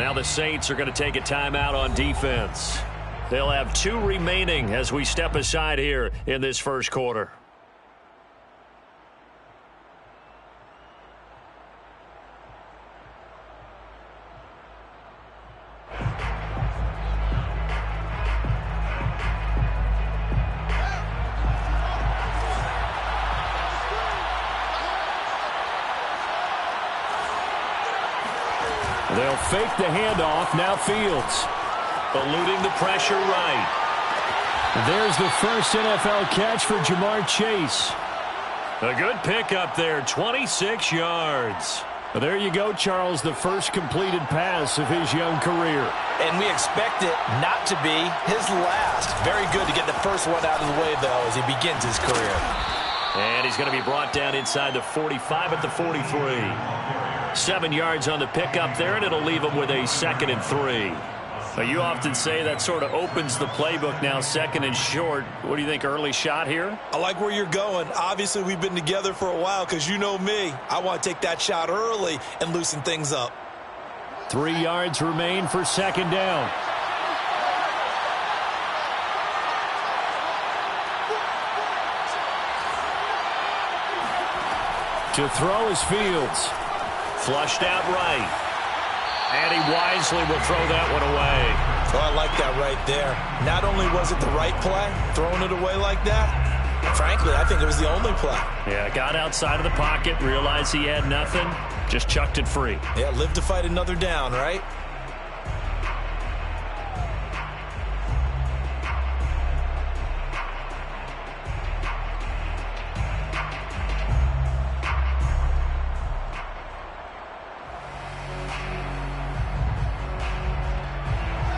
Now the Saints are going to take a timeout on defense. They'll have 2 remaining as we step aside here in this first quarter. They'll fake the handoff. Now Fields. Eluding the pressure right. There's the first NFL catch for Jamar Chase. A good pickup there, 26 yards. Well, there you go, Charles, the first completed pass of his young career. And we expect it not to be his last. Very good to get the first one out of the way, though, as he begins his career. And he's going to be brought down inside the 45 at the 43. 7 yards on the pickup there, and it'll leave him with a 2nd and 3. Now, you often say that sort of opens the playbook now, 2nd and short. What do you think, early shot here? I like where you're going. Obviously, we've been together for a while because you know me. I want to take that shot early and loosen things up. 3 yards remain for 2nd down. To throw is Fields. Flushed out right. And he wisely will throw that one away. Oh, I like that right there. Not only was it the right play, throwing it away like that, frankly, I think it was the only play. Yeah, got outside of the pocket, realized he had nothing, just chucked it free. Yeah, live to fight another down, right?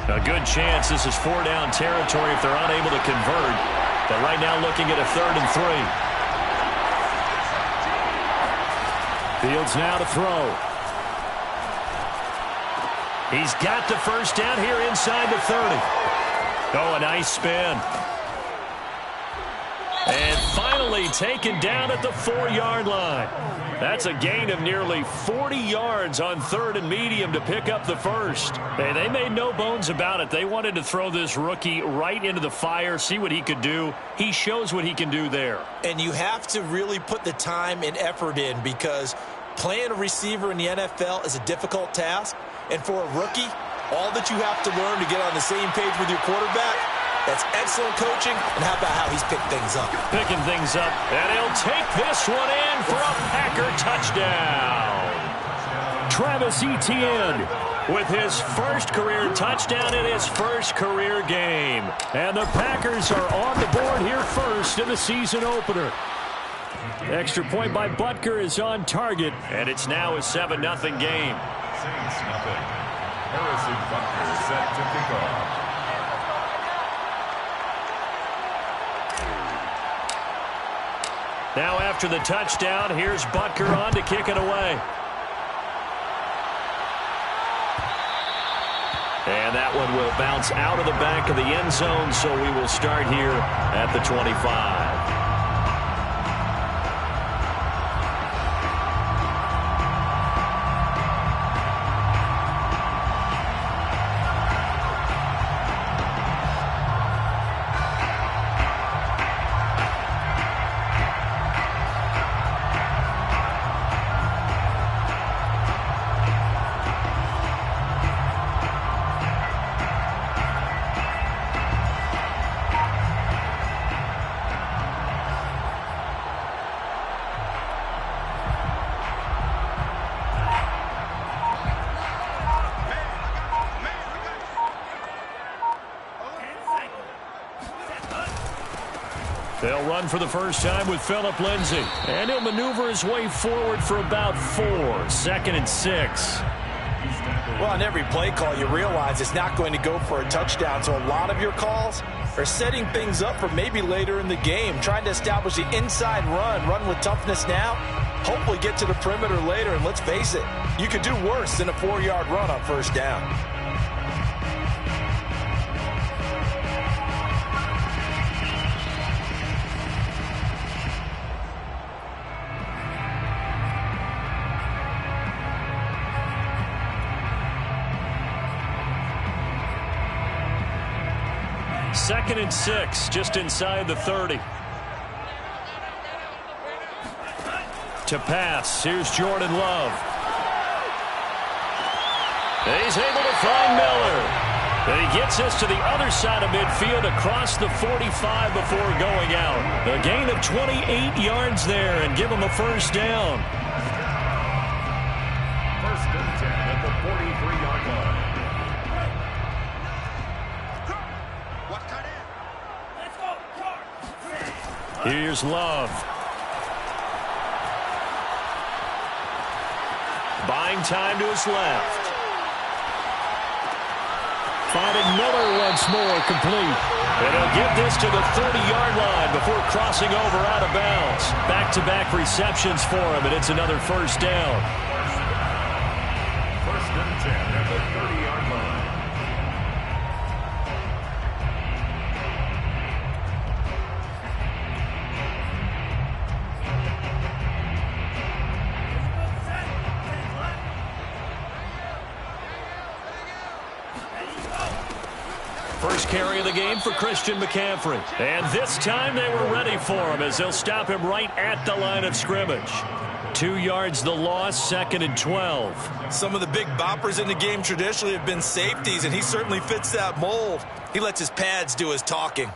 A good chance this is 4-down territory if they're unable to convert. But right now looking at a 3rd and 3. Fields now to throw. He's got the first down here inside the 30. Oh, a nice spin. And finally taken down at the 4-yard line. That's a gain of nearly 40 yards on 3rd and medium to pick up the first. Hey, they made no bones about it. They wanted to throw this rookie right into the fire, see what he could do. He shows what he can do there. And you have to really put the time and effort in because playing a receiver in the NFL is a difficult task. And for a rookie, all that you have to learn to get on the same page with your quarterback, that's excellent coaching, and how about how he's picked things up? Picking things up, and he'll take this one in for a Packer touchdown. Travis Etienne with his first career touchdown in his first career game. And the Packers are on the board here first in the season opener. Extra point by Butker is on target. And it's now a 7-0 game. Saints nothing. Harrison Butker set to kick off. Now after the touchdown, here's Butker on to kick it away. And that one will bounce out of the back of the end zone, so we will start here at the 25. They'll run for the first time with Phillip Lindsay. And he'll maneuver his way forward for about 4. 2nd and 6. Well, on every play call, you realize it's not going to go for a touchdown. So a lot of your calls are setting things up for maybe later in the game, trying to establish the inside run with toughness now, hopefully get to the perimeter later. And let's face it, you could do worse than a 4-yard run on first down. 2nd and 6, just inside the 30. To pass, here's Jordan Love. He's able to find Miller. And he gets this to the other side of midfield across the 45 before going out. A gain of 28 yards there and give him a first down. First and 10 at the 43-yard line. Here's Love. Buying time to his left. Finding Miller once more, complete. And he'll give this to the 30-yard line before crossing over out of bounds. Back-to-back receptions for him, and it's another first down. First and 10 at the 30-yard line. First carry of the game for Christian McCaffrey. And this time they were ready for him as they'll stop him right at the line of scrimmage. 2 yards the loss, 2nd and 12. Some of the big boppers in the game traditionally have been safeties, and he certainly fits that mold. He lets his pads do his talking.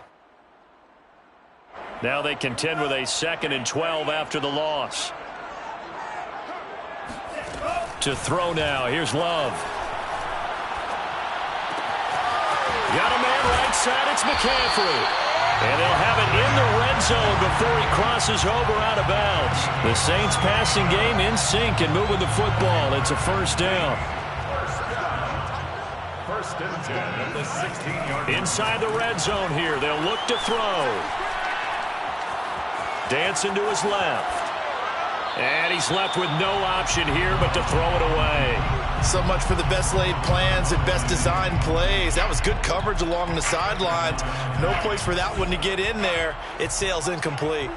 Now they contend with a 2nd and 12 after the loss. To throw now, here's Love. Got a man right side, it's McCaffrey. And they'll have it in the red zone before he crosses over out of bounds. The Saints passing game in sync and moving the football. It's a first down. First and 10 at the 16-yard line. Inside the red zone here, they'll look to throw. Dancing to his left. And he's left with no option here but to throw it away. So much for the best laid plans and best designed plays. That was good coverage along the sidelines. No place for that one to get in there. It sails incomplete.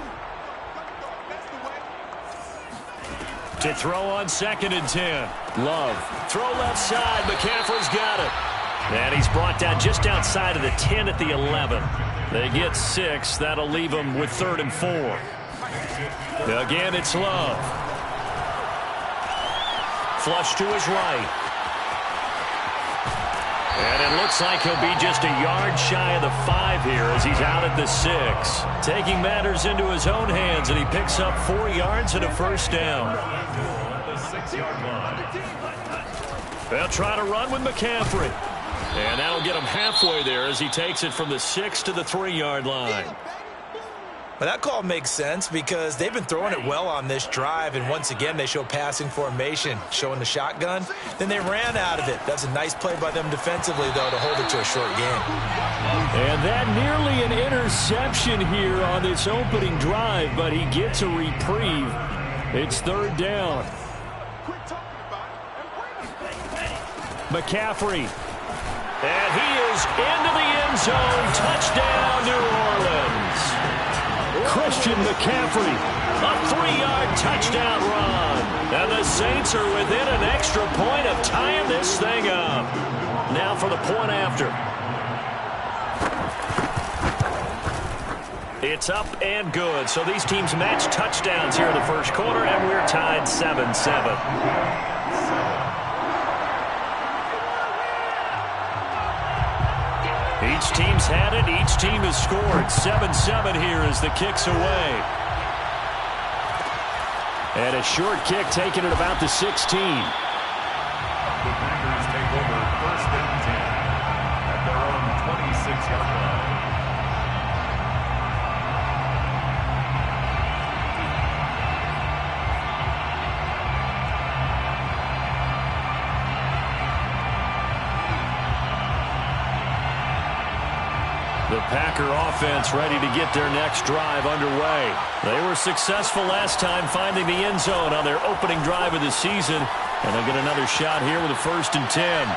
To throw on 2nd and 10. Love. Throw left side. McCaffrey's got it. And he's brought down just outside of the 10 at the 11. They get 6. That'll leave them with 3rd and 4. Again, it's Love. Flush to his right. And it looks like he'll be just a yard shy of the 5 here as he's out at the 6. Taking matters into his own hands, and he picks up 4 yards and a first down. The 6-yard line. They'll try to run with McCaffrey. And that'll get him halfway there as he takes it from the 6 to the 3-yard line. Well, that call makes sense because they've been throwing it well on this drive, and once again they show passing formation, showing the shotgun. Then they ran out of it. That's a nice play by them defensively, though, to hold it to a short game. And that nearly an interception here on this opening drive, but he gets a reprieve. It's 3rd down. McCaffrey. And he is into the end zone. Touchdown, New Orleans. Christian McCaffrey, a 3-yard touchdown run. And the Saints are within an extra point of tying this thing up. Now for the point after. It's up and good. So these teams match touchdowns here in the first quarter, and we're tied 7-7. Each team's had it. Each team has scored. 7-7 here as the kick's away. And a short kick taken at about the 16. The Packers take over 1st and 10 at their own 26-yard line. The Packer offense ready to get their next drive underway. They were successful last time finding the end zone on their opening drive of the season. And they'll get another shot here with a 1st and 10.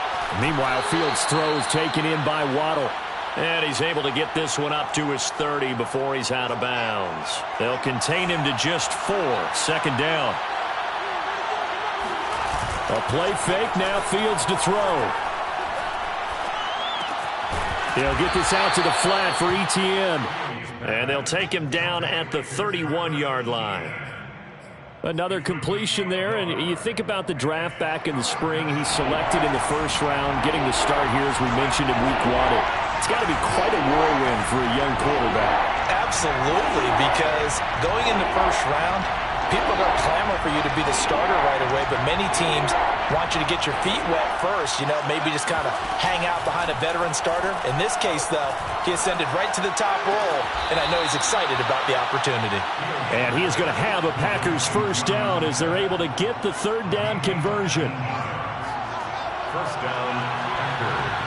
Meanwhile, Fields' throw is taken in by Waddle. And he's able to get this one up to his 30 before he's out of bounds. They'll contain him to just 4. 2nd down. A play fake, now Fields to throw. He'll get this out to the flat for ETN. And they'll take him down at the 31-yard line. Another completion there, and you think about the draft back in the spring. He's selected in the first round, getting the start here, as we mentioned, in week 1. It's got to be quite a whirlwind for a young quarterback. Absolutely, because going in the first round, people are going to clamor for you to be the starter right away, but many teams want you to get your feet wet first, maybe just kind of hang out behind a veteran starter. In this case, though, he ascended right to the top role, and I know he's excited about the opportunity. And he is going to have a Packers first down as they're able to get the third down conversion. First down, Packers.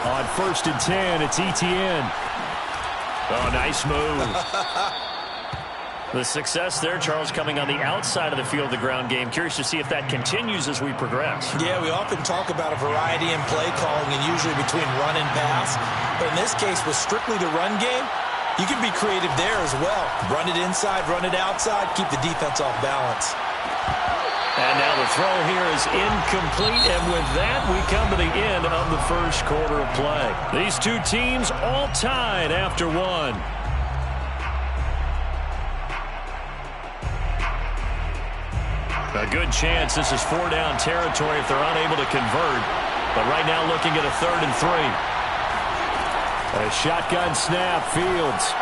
On 1st and 10, it's ETN. Oh, nice move. The success there, Charles, coming on the outside of the field of the ground game. Curious to see if that continues as we progress. Yeah, we often talk about a variety in play calling and usually between run and pass. But in this case, with strictly the run game, you can be creative there as well. Run it inside, run it outside, keep the defense off balance. And now the throw here is incomplete, and with that, we come to the end of the first quarter of play. These two teams all tied after one. A good chance this is 4-down territory if they're unable to convert. But right now looking at a 3rd and 3. A shotgun snap, Fields.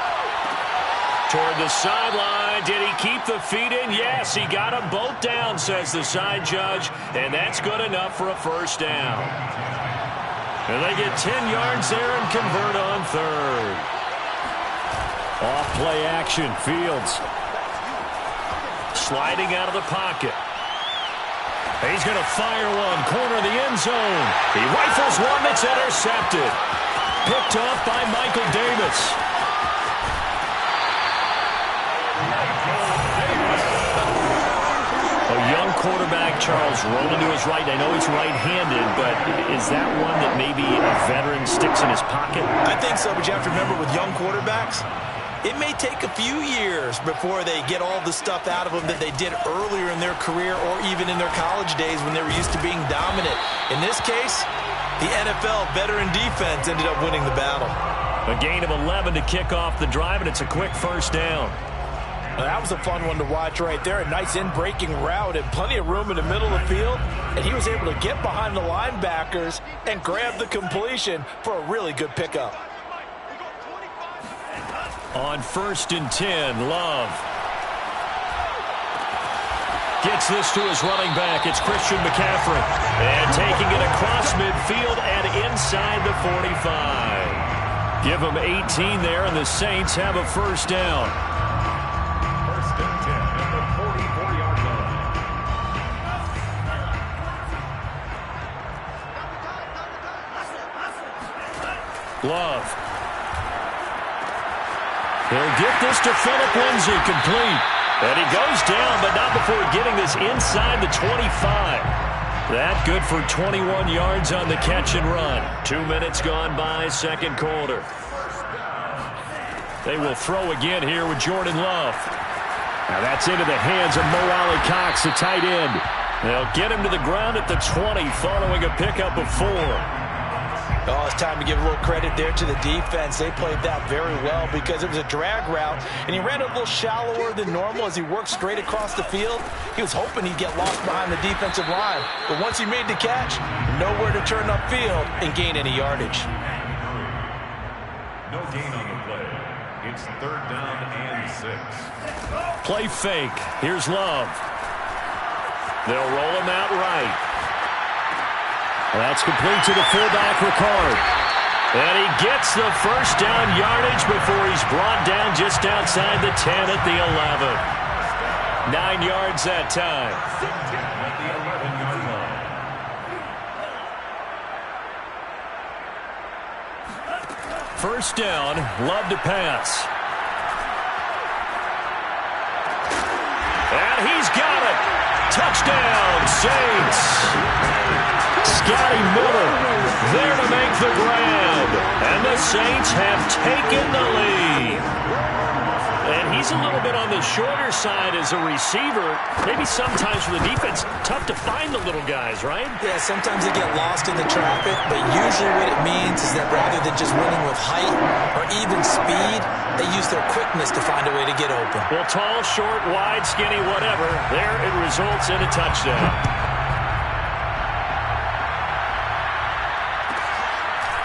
Toward the sideline. Did he keep the feet in? Yes, he got them both down, says the side judge. And that's good enough for a first down. And they get 10 yards there and convert on 3rd. Off play action, Fields. Sliding out of the pocket. He's going to fire one. Corner of the end zone. He rifles one that's intercepted. Picked off by Michael Davis. A young quarterback, Charles, rolling to his right. I know he's right-handed, but is that one that maybe a veteran sticks in his pocket? I think so, but you have to remember with young quarterbacks, it may take a few years before they get all the stuff out of them that they did earlier in their career or even in their college days when they were used to being dominant. In this case, the NFL veteran defense ended up winning the battle. A gain of 11 to kick off the drive, and it's a quick first down. Well, that was a fun one to watch right there. A nice in-breaking route and plenty of room in the middle of the field. And he was able to get behind the linebackers and grab the completion for a really good pickup. On 1st and 10, Love. Gets this to his running back. It's Christian McCaffrey. And taking it across midfield and inside the 45. Give them 18 there, and the Saints have a first down. First and 10 at the 44-yard line. Love. He'll get this to Phillip Lindsay, complete. And he goes down, but not before getting this inside the 25. That good for 21 yards on the catch and run. 2 minutes gone by, second quarter. They will throw again here with Jordan Love. Now that's into the hands of Mo Alley-Cox, the tight end. They'll get him to the ground at the 20 following a pickup of 4. Oh, it's time to give a little credit there to the defense. They played that very well because it was a drag route, and he ran a little shallower than normal as he worked straight across the field. He was hoping he'd get lost behind the defensive line, but once he made the catch, nowhere to turn upfield and gain any yardage. No gain on the play. It's 3rd down and 6. Play fake. Here's Love. They'll roll him out right. That's complete to the fullback, Ricard. And he gets the first down yardage before he's brought down just outside the 10 at the 11. 9 yards that time. At the 11-yard line. First down, Love to pass. And he's got it. Touchdown, Saints. Scotty Miller there to make the grab. And the Saints have taken the lead. And he's a little bit on the shorter side as a receiver. Maybe sometimes for the defense, tough to find the little guys, right? Yeah, sometimes they get lost in the traffic, but usually what it means is that rather than just winning with height or even speed, they use their quickness to find a way to get open. Well, tall, short, wide, skinny, whatever, there it results in a touchdown.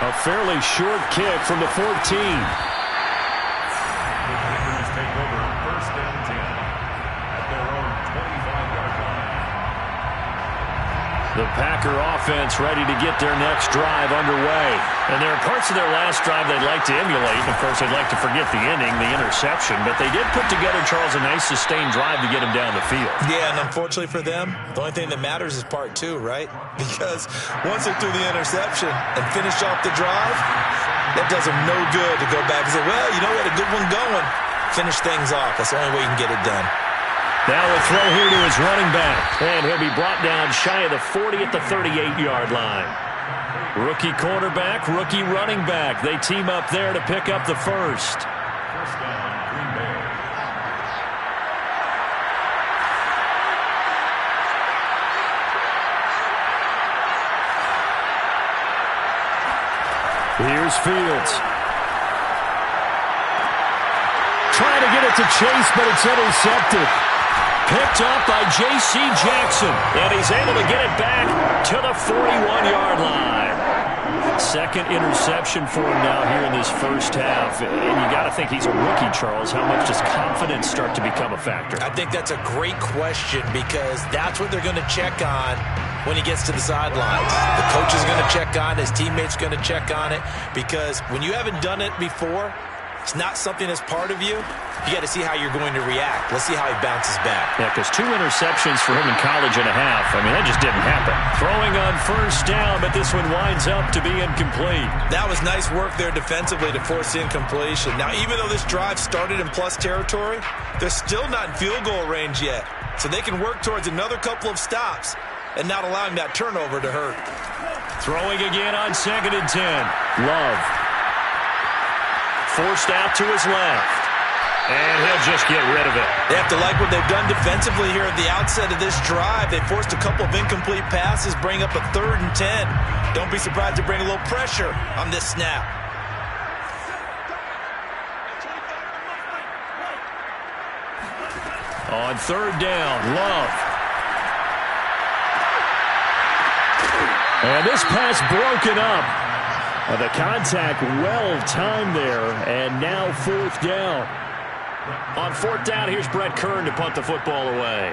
A fairly short kick from the 14. Take over first and 10 at their own 25-yard line. The Packer offense ready to get their next drive underway. And there are parts of their last drive they'd like to emulate. Of course, they'd like to forget the inning, the interception. But they did put together, Charles, a nice sustained drive to get him down the field. Yeah, and unfortunately for them, the only thing that matters is part two, right? Because once they threw the interception and finished off the drive, that does them no good to go back and say, well, you know, we had a good one going. Finish things off. That's the only way you can get it done. Now a throw here to his running back. And he'll be brought down shy of the 40 at the 38-yard line. Rookie quarterback, rookie running back. They team up there to pick up the first. First down, Green Bay. Here's Fields. Trying to get it to Chase, but it's intercepted. Picked up by J.C. Jackson. And he's able to get it back to the 41-yard line. Second interception for him now here in this first half. And you got to think he's a rookie, Charles. How much does confidence start to become a factor? I think that's a great question because that's what they're going to check on when he gets to the sidelines. The coach is going to check on it. His teammates are going to check on it because when you haven't done it before, it's not something that's part of you. You got to see how you're going to react. Let's see how he bounces back. Yeah, because 2 interceptions for him in college and a half. I mean, that just didn't happen. Throwing on first down, but this one winds up to be incomplete. That was nice work there defensively to force incompletion. Now, even though this drive started in plus territory, they're still not in field goal range yet. So they can work towards another couple of stops and not allowing that turnover to hurt. Throwing again on 2nd and 10. Love. Forced out to his left. And he'll just get rid of it. They have to like what they've done defensively here at the outset of this drive. They forced a couple of incomplete passes, bring up a 3rd and 10. Don't be surprised to bring a little pressure on this snap. On 3rd down, Love. And this pass broken up. The contact well-timed there, and now 4th down. On 4th down, here's Brett Kern to punt the football away.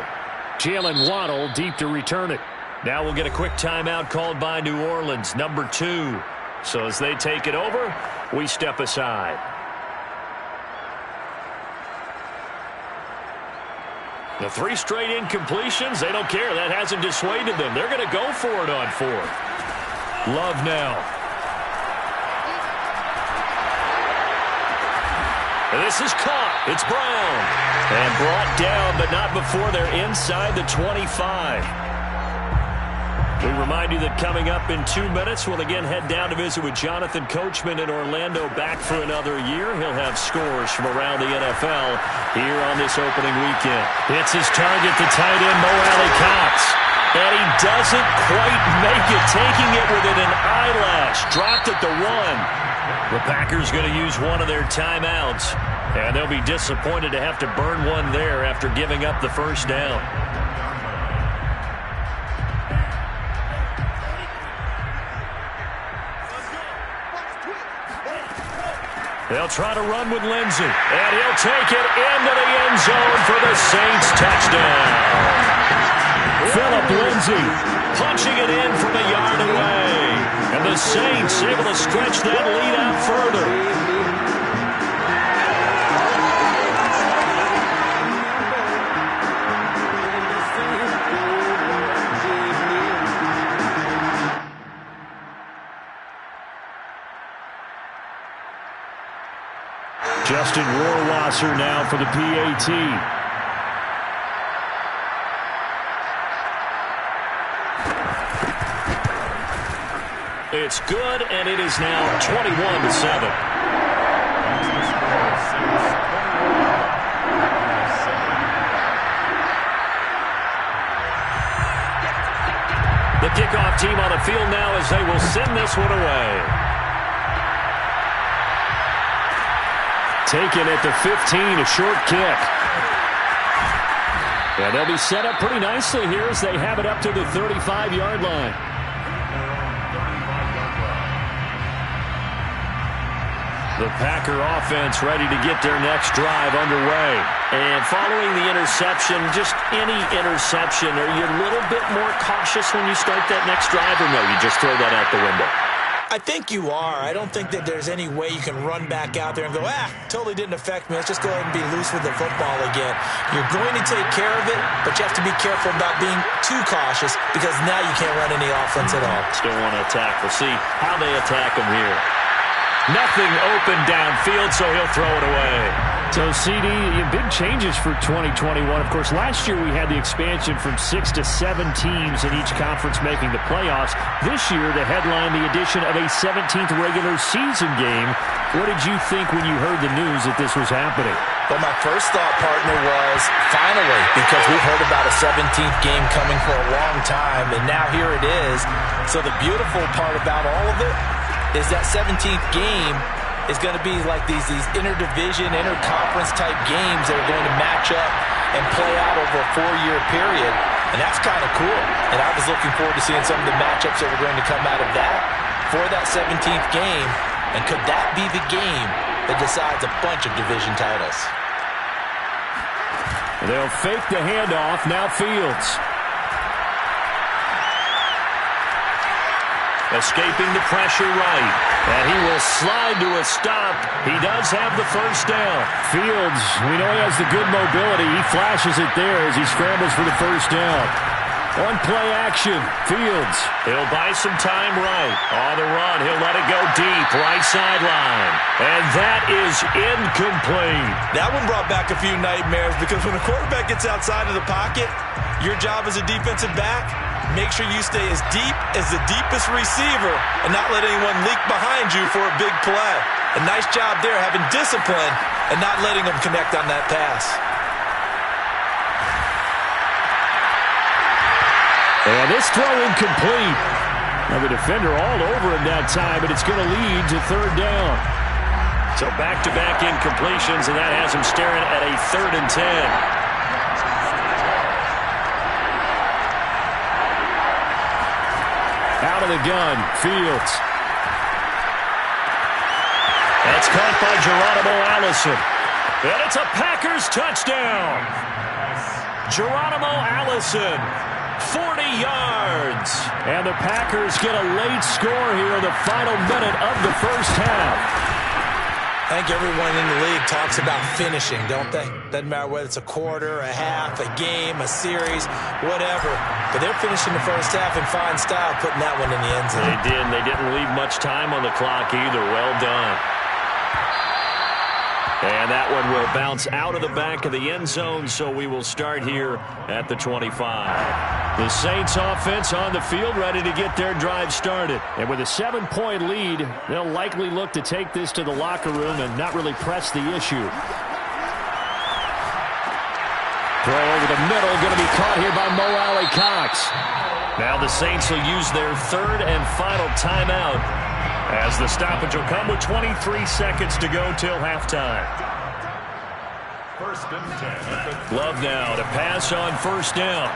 Jalen Waddle deep to return it. Now we'll get a quick timeout called by New Orleans, number 2. So as they take it over, we step aside. The 3 straight incompletions, they don't care. That hasn't dissuaded them. They're going to go for it on 4th. Love now. This is caught. It's Brown. And brought down, but not before they're inside the 25. We remind you that coming up in 2 minutes, we'll again head down to visit with Jonathan Coachman in Orlando, back for another year. He'll have scores from around the NFL here on this opening weekend. It's his target, the tight end, Mo Alley-Cox. And he doesn't quite make it, taking it within an eyelash. Dropped at the 1. The Packers going to use one of their timeouts, and they'll be disappointed to have to burn one there after giving up the first down. They'll try to run with Lindsey, and he'll take it into the end zone for the Saints touchdown. Phillip Lindsey punching it in from a yard away. And the Saints able to stretch that lead out further. Justin Rohrwasser now for the PAT. It's good, and it is now 21-7. kickoff team on the field now as they will send this one away. Taken at the 15, a short kick. And they'll be set up pretty nicely here as they have it up to the 35-yard line. The Packer offense ready to get their next drive underway. And following the interception, just any interception, are you a little bit more cautious when you start that next drive, or no, you just throw that out the window? I think you are. I don't think that there's any way you can run back out there and go, totally didn't affect me. Let's just go ahead and be loose with the football again. You're going to take care of it, but you have to be careful about being too cautious because now you can't run any offense at all. Still want to attack. We'll see how they attack him here. Nothing open downfield, so he'll throw it away. So, CD, big changes for 2021. Of course, last year we had the expansion from 6 to 7 teams in each conference making the playoffs. This year, they headline the addition of a 17th regular season game. What did you think when you heard the news that this was happening? Well, my first thought, partner, was finally, because we've heard about a 17th game coming for a long time, and now here it is. So the beautiful part about all of it is that 17th game is going to be like these interdivision, interconference type games that are going to match up and play out over a 4-year period. And that's kind of cool. And I was looking forward to seeing some of the matchups that were going to come out of that for that 17th game. And could that be the game that decides a bunch of division titles? They'll fake the handoff. Now Fields. Escaping the pressure right. And he will slide to a stop. He does have the first down. Fields, we know he has the good mobility. He flashes it there as he scrambles for the first down. On play action, Fields. He'll buy some time right. On the run, he'll let it go deep, right sideline. And that is incomplete. That one brought back a few nightmares because when a quarterback gets outside of the pocket, your job as a defensive back, make sure you stay as deep as the deepest receiver and not let anyone leak behind you for a big play. A nice job there having discipline and not letting them connect on that pass. And this throw incomplete. Now the defender all over him that time, but it's going to lead to third down. So back-to-back incompletions, and that has him staring at a 3rd and 10. Out of the gun, Fields. That's caught by Geronimo Allison. And it's a Packers touchdown. Geronimo Allison, 40 yards. And the Packers get a late score here in the final minute of the first half. I think everyone in the league talks about finishing, don't they? Doesn't matter whether it's a quarter, a half, a game, a series, whatever. But they're finishing the first half in fine style, putting that one in the end zone. They did. They didn't leave much time on the clock either. Well done. And that one will bounce out of the back of the end zone, so we will start here at the 25. The Saints offense on the field ready to get their drive started. And with a 7-point lead, they'll likely look to take this to the locker room and not really press the issue. Throw over the middle, going to be caught here by Mo Alley-Cox. Now the Saints will use their 3rd and final timeout as the stoppage will come with 23 seconds to go till halftime. 1st and 10. Love now to pass on 1st down.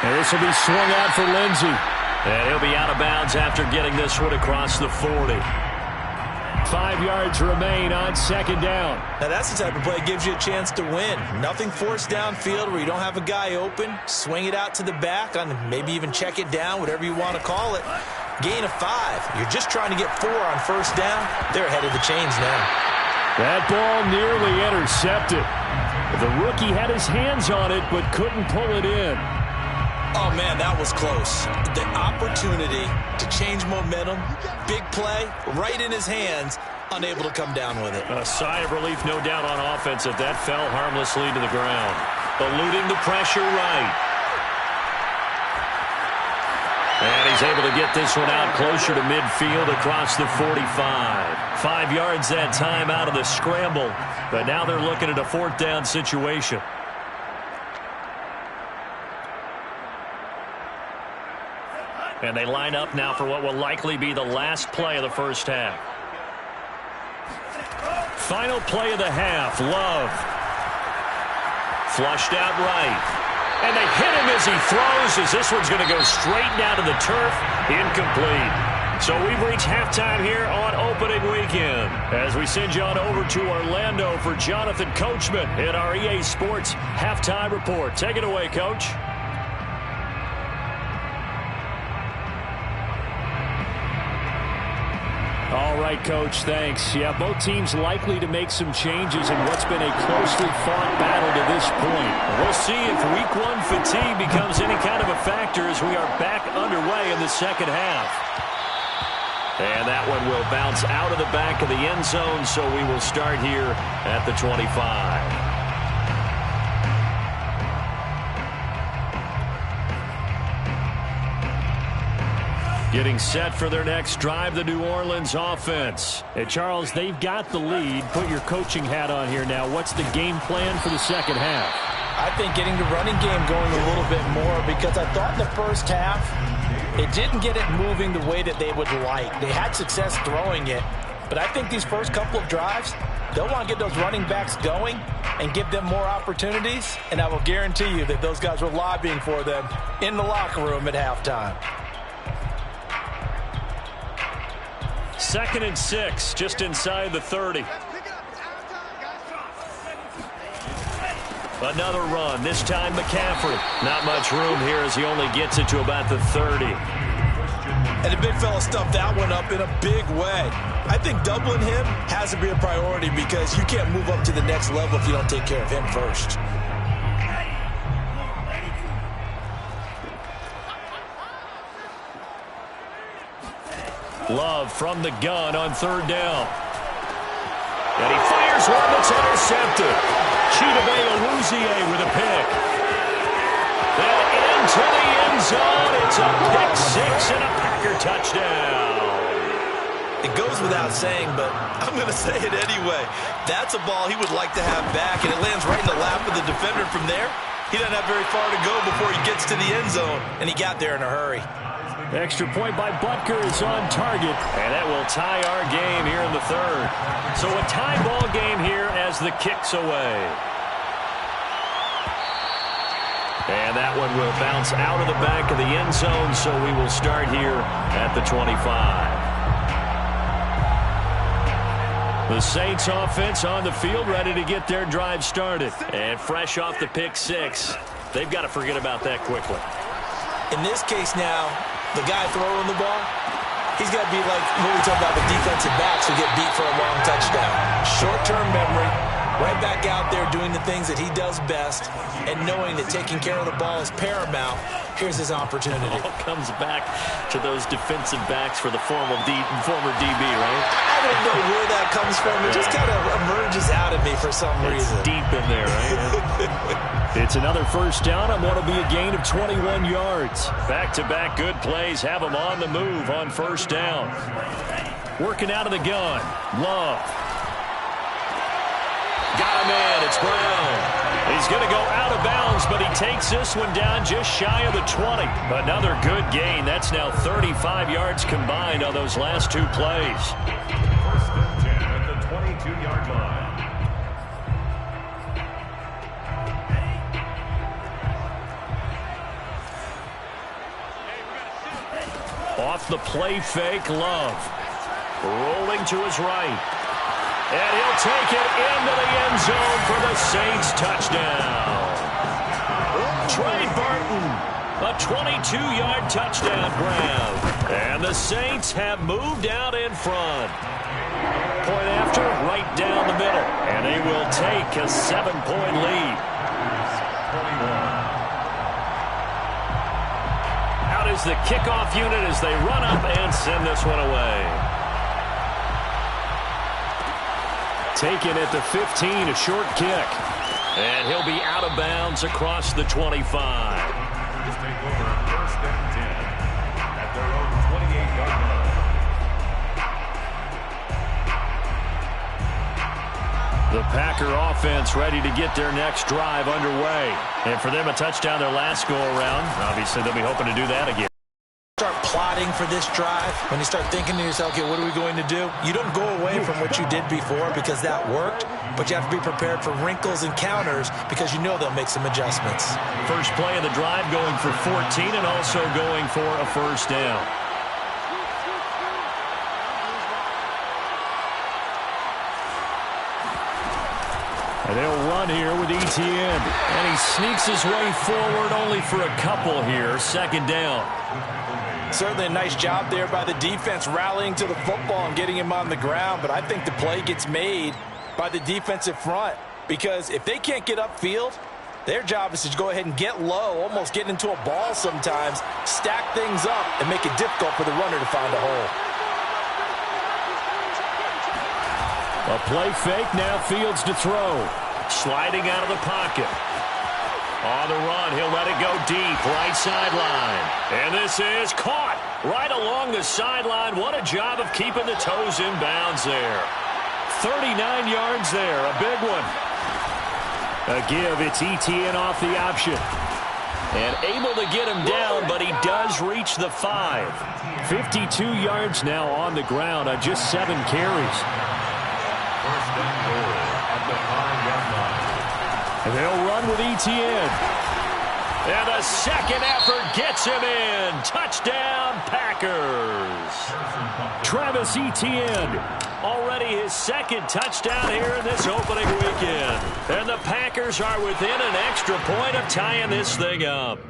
And this will be swung out for Lindsey. And he'll be out of bounds after getting this one across the 40. 5 yards remain on 2nd down. Now that's the type of play that gives you a chance to win. Nothing forced downfield where you don't have a guy open. Swing it out to the back, on maybe even check it down, whatever you want to call it. Gain of 5. You're just trying to get 4 on 1st down. They're ahead of the chains now. That ball nearly intercepted. The rookie had his hands on it but couldn't pull it in. Oh, man, that was close. The opportunity to change momentum, big play, right in his hands, unable to come down with it. A sigh of relief, no doubt, on offense if that fell harmlessly to the ground. Eluding the pressure right. And he's able to get this one out closer to midfield across the 45. 5 yards that time out of the scramble. But now they're looking at a 4th down situation. And they line up now for what will likely be the last play of the first half. Final play of the half. Love. Flushed out right. And they hit him as he throws, as this one's going to go straight down to the turf. Incomplete. So we've reached halftime here on opening weekend as we send you on over to Orlando for Jonathan Coachman in our EA Sports Halftime Report. Take it away, Coach. All right, Coach, thanks. Yeah, both teams likely to make some changes in what's been a closely fought battle to this point. We'll see if Week 1 fatigue becomes any kind of a factor as we are back underway in the second half. And that one will bounce out of the back of the end zone, so we will start here at the 25. Getting set for their next drive, the New Orleans offense. Hey, Charles, they've got the lead. Put your coaching hat on here now. What's the game plan for the second half? I think getting the running game going a little bit more, because I thought in the first half it didn't get it moving the way that they would like. They had success throwing it, but I think these first couple of drives, they'll want to get those running backs going and give them more opportunities, and I will guarantee you that those guys were lobbying for them in the locker room at halftime. 2nd and 6, just inside the 30. Another run, this time McCaffrey. Not much room here as he only gets it to about the 30. And the big fella stuffed that one up in a big way. I think doubling him has to be a priority, because you can't move up to the next level if you don't take care of him first. Love from the gun on 3rd down. And he fires one that's intercepted. Chidobe with a pick. Then into the end zone. It's a pick 6 and a Packer touchdown. It goes without saying, but I'm going to say it anyway. That's a ball he would like to have back, and it lands right in the lap of the defender. From there, he doesn't have very far to go before he gets to the end zone, and he got there in a hurry. Extra point by Butker is on target, and that will tie our game here in the 3rd. So a tie ball game here as the kick's away. And that one will bounce out of the back of the end zone, so we will start here at the 25. The Saints offense on the field, ready to get their drive started. And fresh off the pick 6, they've got to forget about that quickly. In this case now, the guy throwing the ball, he's got to be like when we talk about the defensive backs who get beat for a long touchdown. Short-term memory, right back out there doing the things that he does best, and knowing that taking care of the ball is paramount. Here's his opportunity. It all comes back to those defensive backs for the former DB, right? I don't know where that comes from. It just kind of emerges out of me for some reason. It's deep in there, right? It's another first down on what will be a gain of 21 yards. Back-to-back good plays have them on the move on first down. Working out of the gun. Love. Got him in. It's Brown. He's going to go out of bounds, but he takes this one down just shy of the 20. Another good gain. That's now 35 yards combined on those last 2 plays. 1st and 10 at the 22-yard line. Off the play fake, Love. Rolling to his right. And he'll take it into the end zone for the Saints touchdown. Trey Burton, a 22-yard touchdown grab. And the Saints have moved out in front. Point after, right down the middle. And they will take a 7-point lead. 21. Out is the kickoff unit as they run up and send this one away. Taken at the 15, a short kick. And he'll be out of bounds across the 25. Just take over 1st and 10 at their own 28-yard line. The Packer offense ready to get their next drive underway. And for them, a touchdown their last go-around. Obviously, they'll be hoping to do that again. Start plotting for this drive, when you start thinking to yourself, okay, what are we going to do? You don't go away from what you did before because that worked, but you have to be prepared for wrinkles and counters because you know they'll make some adjustments. First play of the drive going for 14 and also going for a first down. And they'll run here with Etienne. And he sneaks his way forward only for a couple here. Second down. Certainly a nice job there by the defense rallying to the football and getting him on the ground. But I think the play gets made by the defensive front. Because if they can't get upfield, their job is to go ahead and get low, almost get into a ball sometimes, stack things up, and make it difficult for the runner to find a hole. A play fake, now Fields to throw. Sliding out of the pocket. On the run, he'll let it go deep, right sideline. And this is caught right along the sideline. What a job of keeping the toes in bounds there. 39 yards there, a big one. A give, it's Etienne off the option. And able to get him down, but he does reach the 5. 52 yards now on the ground on just 7 carries. First and goal at the 5-yard line. And they'll run with Etienne. And a second effort gets him in. Touchdown, Packers. Travis Etienne, already his second touchdown here in this opening weekend. And the Packers are within an extra point of tying this thing up.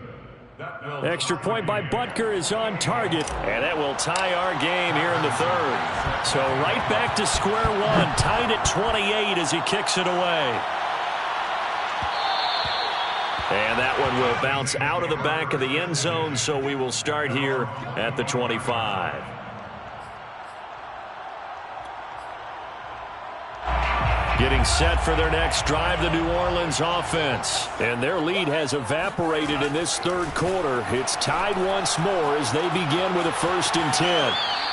Extra point by Butker is on target, and that will tie our game here in the third. So right back to square one, tied at 28 as he kicks it away. And that one will bounce out of the back of the end zone, so we will start here at the 25. Getting set for their next drive, the New Orleans offense. And their lead has evaporated in this third quarter. It's tied once more as they begin with a 1st and 10.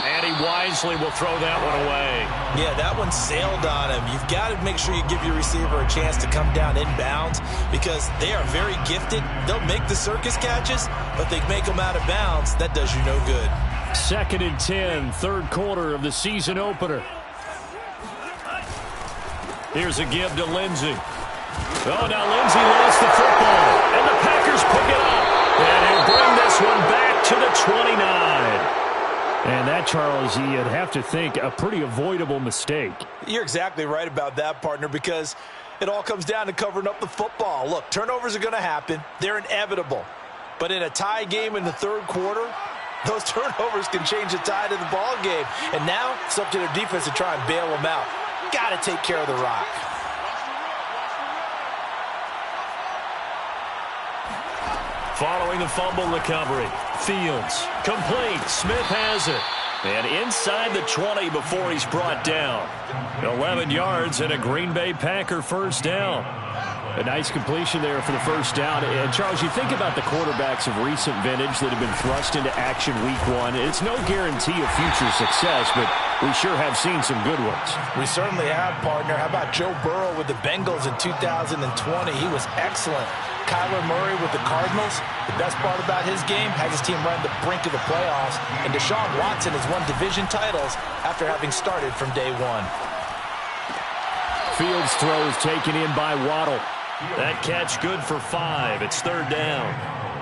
And he wisely will throw that one away. Yeah, that one sailed on him. You've got to make sure you give your receiver a chance to come down inbounds because they are very gifted. They'll make the circus catches, but they make them out of bounds. That does you no good. 2nd and 10, third quarter of the season opener. Here's a give to Lindsey. Oh, now Lindsey lost the football. And the Packers pick it up. And he'll bring this one back to the 29. And that, Charles, you'd have to think a pretty avoidable mistake. You're exactly right about that, partner, because it all comes down to covering up the football. Look, turnovers are going to happen. They're inevitable. But in a tie game in the third quarter, those turnovers can change the tide of the ball game. And now it's up to their defense to try and bail them out. Got to take care of the rock. Following the fumble recovery, Fields complete. Smith has it. And inside the 20 before he's brought down. 11 yards and a Green Bay Packer first down. A nice completion there for the first down. And, Charles, you think about the quarterbacks of recent vintage that have been thrust into action week one. It's no guarantee of future success, but we sure have seen some good ones. We certainly have, partner. How about Joe Burrow with the Bengals in 2020? He was excellent. Kyler Murray with the Cardinals. The best part about his game, has his team right on the brink of the playoffs. And Deshaun Watson has won division titles after having started from day one. Fields throws taken in by Waddle. That catch good for 5. It's third down.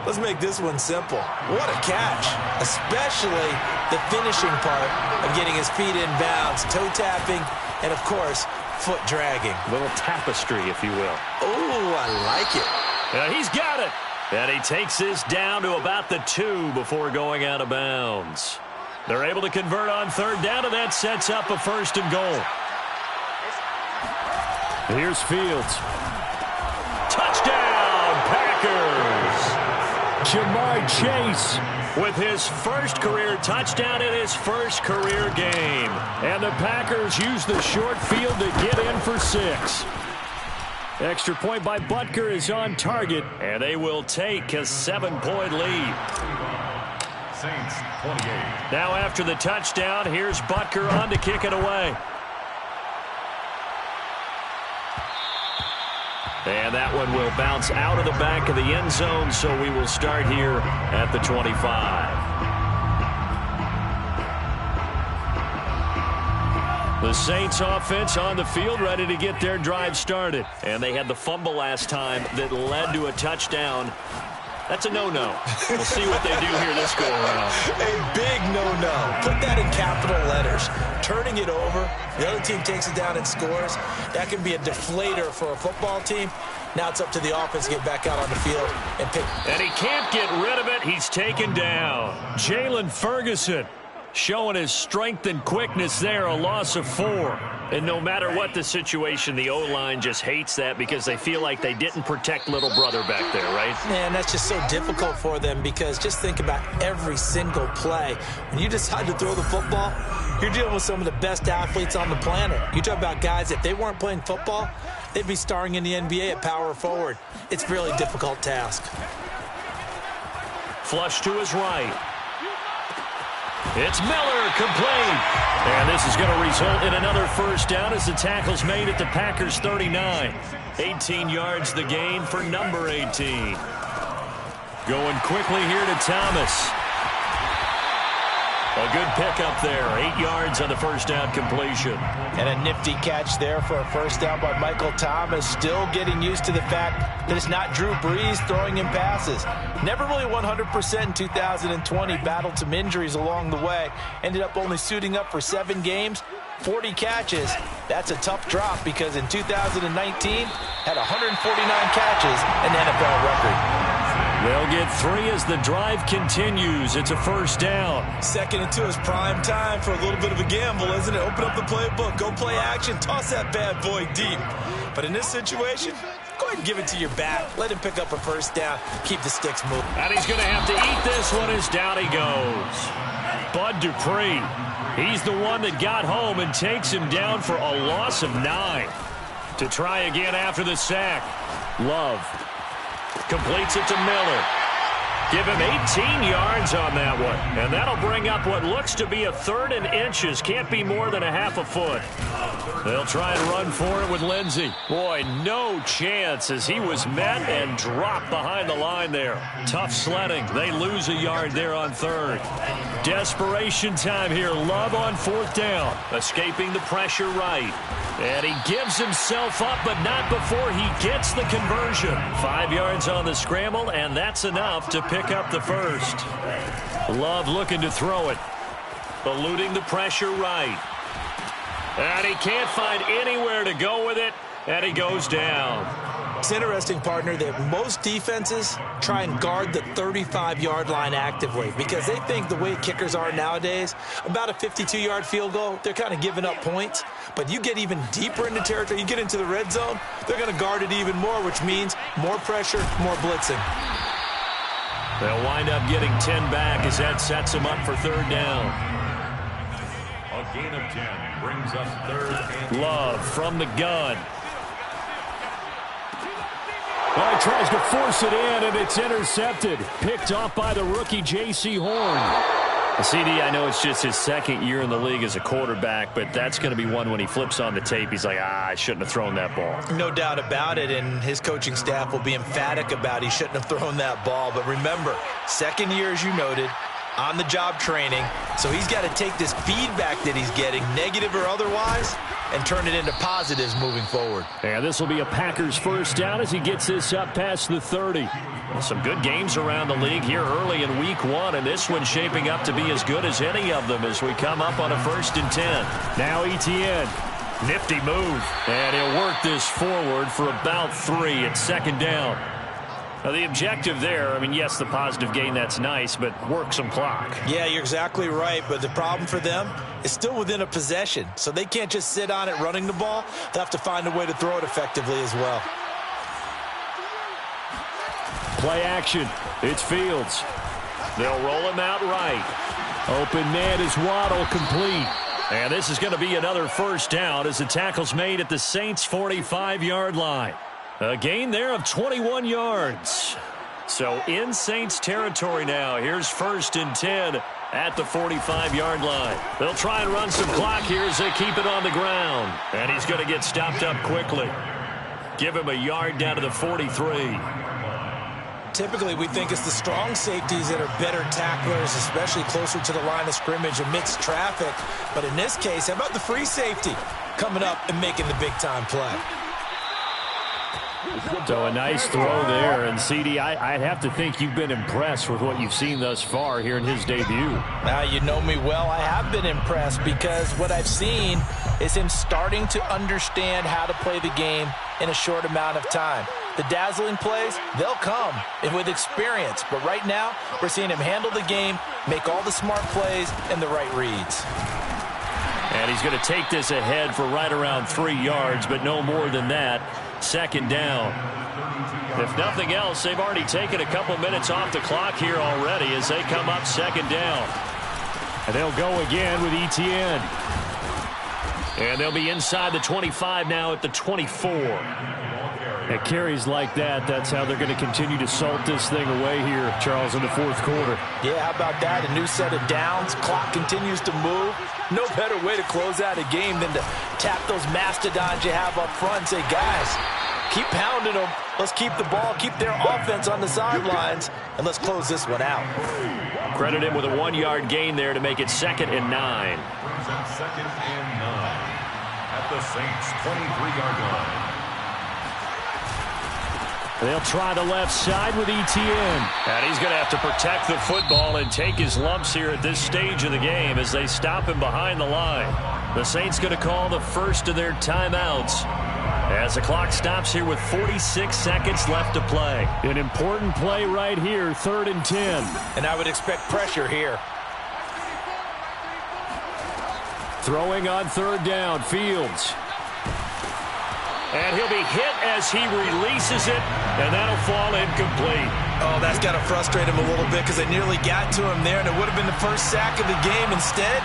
Let's make this one simple. What a catch, especially the finishing part of getting his feet in bounds, toe tapping, and, of course, foot dragging. A little tapestry, if you will. Oh, I like it. He's got it. And he takes this down to about the 2 before going out of bounds. They're able to convert on third down, and that sets up a 1st and goal. Here's Fields. Touchdown, Packers! Jamar Chase with his first career touchdown in his first career game. And the Packers use the short field to get in for 6. Extra point by Butker is on target, and they will take a 7-point lead. Saints 28. Now after the touchdown, here's Butker on to kick it away. And that one will bounce out of the back of the end zone, so we will start here at the 25. The Saints offense on the field ready to get their drive started. And they had the fumble last time that led to a touchdown. That's a no-no. We'll see what they do here this go-around. A big no-no. Put that in capital letters. Turning it over, the other team takes it down and scores. That can be a deflator for a football team. Now it's up to the offense to get back out on the field and pick. And he can't get rid of it. He's taken down. Jalen Ferguson showing his strength and quickness there, a loss of 4. And no matter what the situation, the O-line just hates that because they feel like they didn't protect little brother back there, right? Man, that's just so difficult for them because just think about every single play. When you decide to throw the football, you're dealing with some of the best athletes on the planet. You talk about guys, if they weren't playing football, they'd be starring in the NBA at power forward. It's a really difficult task. Flush to his right. It's Miller, complete. And this is going to result in another first down as the tackle's made at the Packers' 39. 18 yards the gain for number 18. Going quickly here to Thomas. A good pickup there. 8 yards on the first down completion. And a nifty catch there for a first down by Michael Thomas. Still getting used to the fact that it's not Drew Brees throwing him passes. Never really 100% in 2020. Battled some injuries along the way. Ended up only suiting up for 7 games. 40 catches. That's a tough drop because in 2019 had 149 catches, an NFL record. They'll get 3 as the drive continues. It's a first down. Second and 2 is prime time for a little bit of a gamble, isn't it? Open up the playbook, go play action, toss that bad boy deep. But in this situation, go ahead and give it to your back. Let him pick up a first down. Keep the sticks moving. And he's going to have to eat this one as down he goes. Bud Dupree, he's the one that got home and takes him down for a loss of 9. To try again after the sack. Love completes it to Miller. Give him 18 yards on that one. And that'll bring up what looks to be a 3rd and inches. Can't be more than a half a foot. They'll try and run for it with Lindsey. Boy, no chance as he was met and dropped behind the line there. Tough sledding. They lose a yard there on 3rd. Desperation time here. Love on 4th down. Escaping the pressure right. And he gives himself up, but not before he gets the conversion. 5 yards on the scramble, and that's enough to pick up the first. Love looking to throw it. Eluding the pressure right. And he can't find anywhere to go with it, and he goes down. It's interesting, partner, that most defenses try and guard the 35-yard line actively because they think the way kickers are nowadays, about a 52-yard field goal, they're kind of giving up points. But you get even deeper into territory, you get into the red zone, they're going to guard it even more, which means more pressure, more blitzing. They'll wind up getting 10 back as that sets them up for 3rd down. A gain of 10 brings up 3rd and Love from the gun. Well, he tries to force it in, and it's intercepted. Picked off by the rookie J.C. Horn. CD, I know it's just his 2nd year in the league as a quarterback, but that's going to be one when he flips on the tape. He's like, I shouldn't have thrown that ball. No doubt about it, and his coaching staff will be emphatic about he shouldn't have thrown that ball. But remember, 2nd year, as you noted, on-the-job training. So he's got to take this feedback that he's getting, negative or otherwise, and turn it into positives moving forward. And this will be a Packers first down as he gets this up past the 30. Well, some good games around the league here early in week 1, and this one's shaping up to be as good as any of them as we come up on a 1st and 10. Now Etienne. Nifty move. And he'll work this forward for about 3 at 2nd down. Now, the objective there, I mean, yes, the positive gain, that's nice, but work some clock. Yeah, you're exactly right, but the problem for them is still within a possession, so they can't just sit on it running the ball. They'll have to find a way to throw it effectively as well. Play action. It's Fields. They'll roll him out right. Open man is Waddle, complete. And this is going to be another first down as the tackle's made at the Saints' 45-yard line. A gain there of 21 yards. So in Saints territory now. Here's 1st and 10 at the 45-yard line. They'll try and run some clock here as they keep it on the ground. And he's going to get stopped up quickly. Give him a yard down to the 43. Typically, we think it's the strong safeties that are better tacklers, especially closer to the line of scrimmage amidst traffic. But in this case, how about the free safety coming up and making the big-time play? So a nice throw there. And, CD, I'd have to think you've been impressed with what you've seen thus far here in his debut. Now, you know me well. I have been impressed because what I've seen is him starting to understand how to play the game in a short amount of time. The dazzling plays, they'll come with experience. But right now, we're seeing him handle the game, make all the smart plays, and the right reads. And he's going to take this ahead for right around 3 yards, but no more than that. Second down. If nothing else, they've already taken a couple minutes off the clock here already as they come up second down. And they'll go again with Etienne. And they'll be inside the 25 now at the 24. At carries like that, that's how they're going to continue to salt this thing away here, Charles, in the fourth quarter. Yeah, how about that? A new set of downs. Clock continues to move. No better way to close out a game than to tap those mastodons you have up front and say, guys, keep pounding them. Let's keep the ball, keep their offense on the sidelines, and let's close this one out. Credit him with a 1-yard gain there to make it 2nd and 9. Brings up 2nd and 9 at the Saints' 23-yard line. They'll try the left side with Etienne. And he's going to have to protect the football and take his lumps here at this stage of the game as they stop him behind the line. The Saints going to call the first of their timeouts as the clock stops here with 46 seconds left to play. An important play right here, 3rd and 10. And I would expect pressure here. Throwing on 3rd down, Fields. And he'll be hit as he releases it, and that'll fall incomplete. Oh, that's got to frustrate him a little bit because they nearly got to him there, and it would have been the first sack of the game. Instead,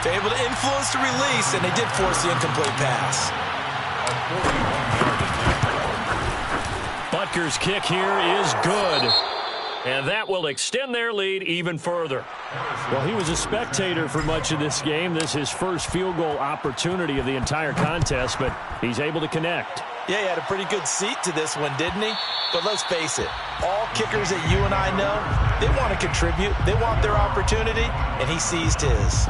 they're able to influence the release, and they did force the incomplete pass. Butker's kick here is good. And that will extend their lead even further. Well, he was a spectator for much of this game. This is his first field goal opportunity of the entire contest, but he's able to connect. Yeah, he had a pretty good seat to this one, didn't he? But let's face it, all kickers that you and I know, they want to contribute. They want their opportunity, and he seized his.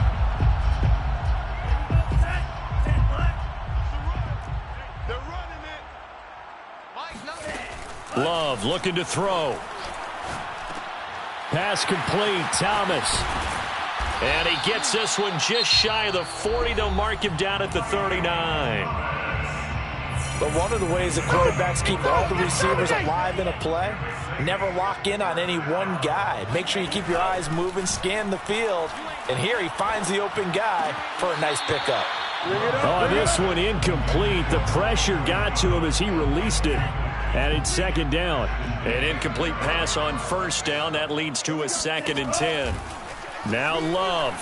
Love looking to throw. Pass complete, Thomas. And he gets this one just shy of the 40. They'll mark him down at the 39. But one of the ways that quarterbacks keep all the receivers alive in a play, never lock in on any one guy. Make sure you keep your eyes moving, scan the field. And here he finds the open guy for a nice pickup. Oh, this one incomplete. The pressure got to him as he released it. And it's 2nd down. An incomplete pass on 1st down. That leads to a 2nd and 10. Now Love.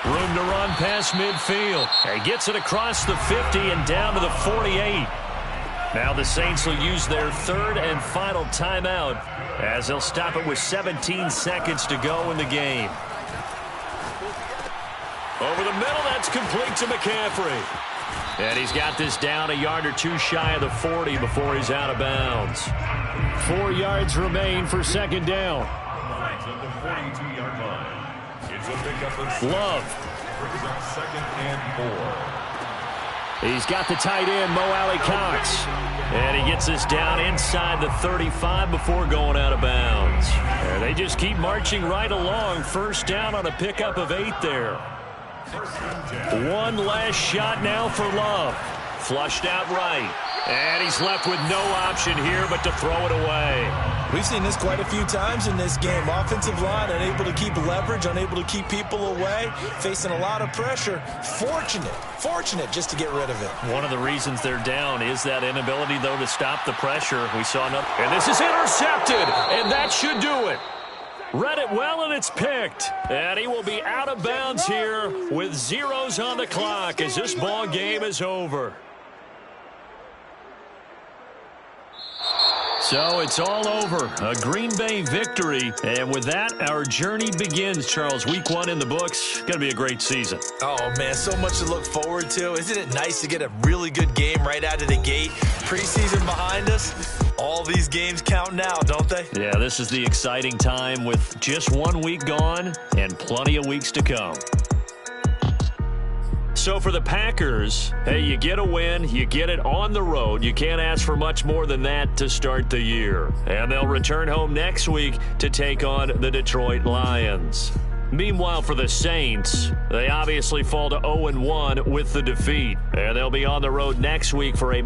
Room to run past midfield. He gets it across the 50 and down to the 48. Now the Saints will use their 3rd and final timeout as they'll stop it with 17 seconds to go in the game. Over the middle, that's complete to McCaffrey. And he's got this down a yard or two shy of the 40 before he's out of bounds. 4 yards remain for 2nd down. At the 42-yard line. It's a pickup of Love. Brings up 2nd and 4. He's got the tight end, Mo Alley Cox. And he gets this down inside the 35 before going out of bounds. And they just keep marching right along. 1st down on a pickup of 8 there. One last shot now for Love. Flushed out right. And he's left with no option here but to throw it away. We've seen this quite a few times in this game. Offensive line unable to keep leverage, unable to keep people away, facing a lot of pressure. Fortunate just to get rid of it. One of the reasons they're down is that inability, though, to stop the pressure. We saw another. And this is intercepted. And that should do it. Read it well, and it's picked. And he will be out of bounds here with zeros on the clock as this ball game is over. So it's all over. A Green Bay victory. And with that, our journey begins, Charles. Week 1 in the books. Going to be a great season. Oh, man, so much to look forward to. Isn't it nice to get a really good game right out of the gate? Preseason behind us. All these games count now, don't they? Yeah, this is the exciting time with just 1 week gone and plenty of weeks to come. So for the Packers, hey, you get a win, you get it on the road. You can't ask for much more than that to start the year. And they'll return home next week to take on the Detroit Lions. Meanwhile, for the Saints, they obviously fall to 0-1 with the defeat. And they'll be on the road next week for a